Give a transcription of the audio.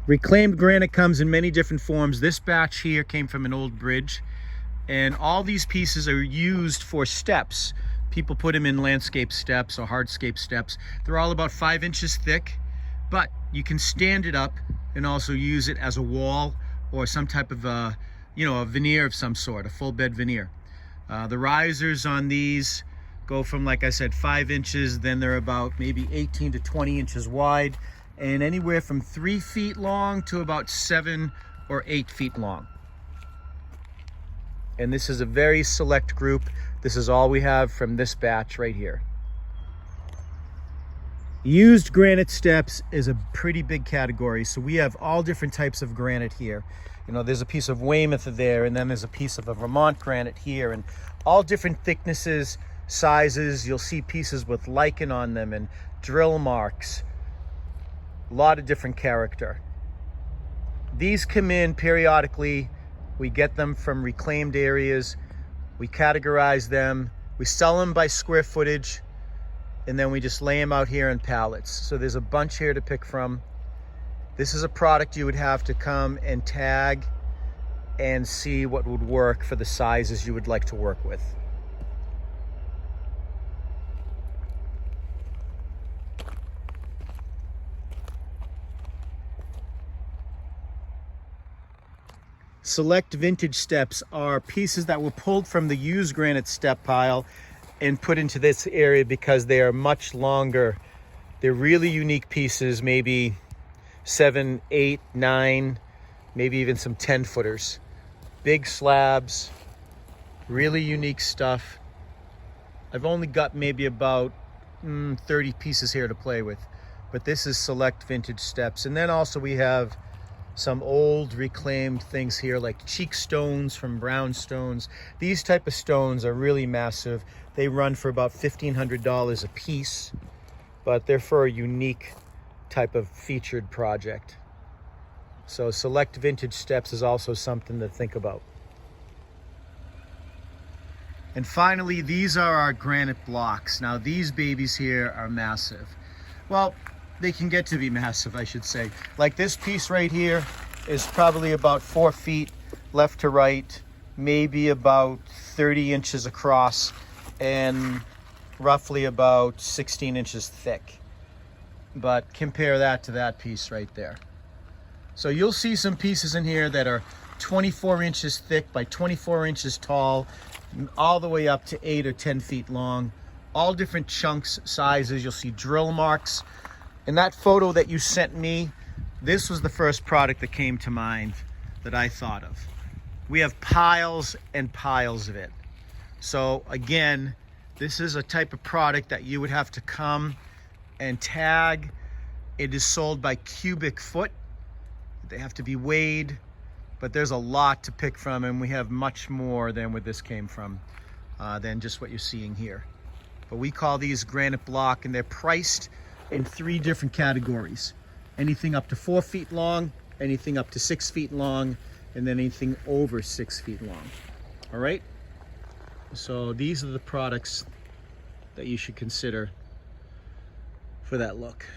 Reclaimed granite comes in many different forms. This batch here came from an old bridge, and all these pieces are used for steps. People put them in landscape steps or hardscape steps. They're all about 5 inches thick, but you can stand it up and also use it as a wall or some type of a veneer of some sort, a full bed veneer. The risers on these go from, like I said, 5 inches, then they're about maybe 18 to 20 inches wide, and anywhere from 3 feet long to about 7 or 8 feet long. And this is a very select group. This is all we have from this batch right here. Used granite steps is a pretty big category. So we have all different types of granite here. You know, there's a piece of Weymouth there, and then there's a piece of a Vermont granite here, and all different thicknesses, sizes. You'll see pieces with lichen on them and drill marks. A lot of different character. These come in periodically. We get them from reclaimed areas. We categorize them. We sell them by square footage, and then we just lay them out here in pallets. So there's a bunch here to pick from. This is a product you would have to come and tag and see what would work for the sizes you would like to work with. Select vintage steps are pieces that were pulled from the used granite step pile and put into this area because they are much longer. They're really unique pieces, maybe 7, 8, 9, maybe even some 10 footers. Big slabs, really unique stuff. I've only got maybe about 30 pieces here to play with, but this is select vintage steps. And then also we have some old reclaimed things here like cheek stones from brownstones. These type of stones are really massive. They run for about $1,500 a piece, but they're for a unique type of featured project. So select vintage steps is also something to think about. And finally, these are our granite blocks. Now these babies here are massive. Well, they can get to be massive, I should say. Like this piece right here is probably about 4 feet left to right, maybe about 30 inches across, and roughly about 16 inches thick. But compare that to that piece right there. So you'll see some pieces in here that are 24 inches thick by 24 inches tall, all the way up to 8 or 10 feet long. All different chunks, sizes. You'll see drill marks. In that photo that you sent me, this was the first product that came to mind that I thought of. We have piles and piles of it. So again, this is a type of product that you would have to come and tag. It is sold by cubic foot. They have to be weighed, but there's a lot to pick from, and we have much more than where this came from, than just what you're seeing here. But we call these granite block, and they're priced in 3 different categories. Anything up to 4 feet long, anything up to 6 feet long, and then anything over 6 feet long. All right? So these are the products that you should consider for that look.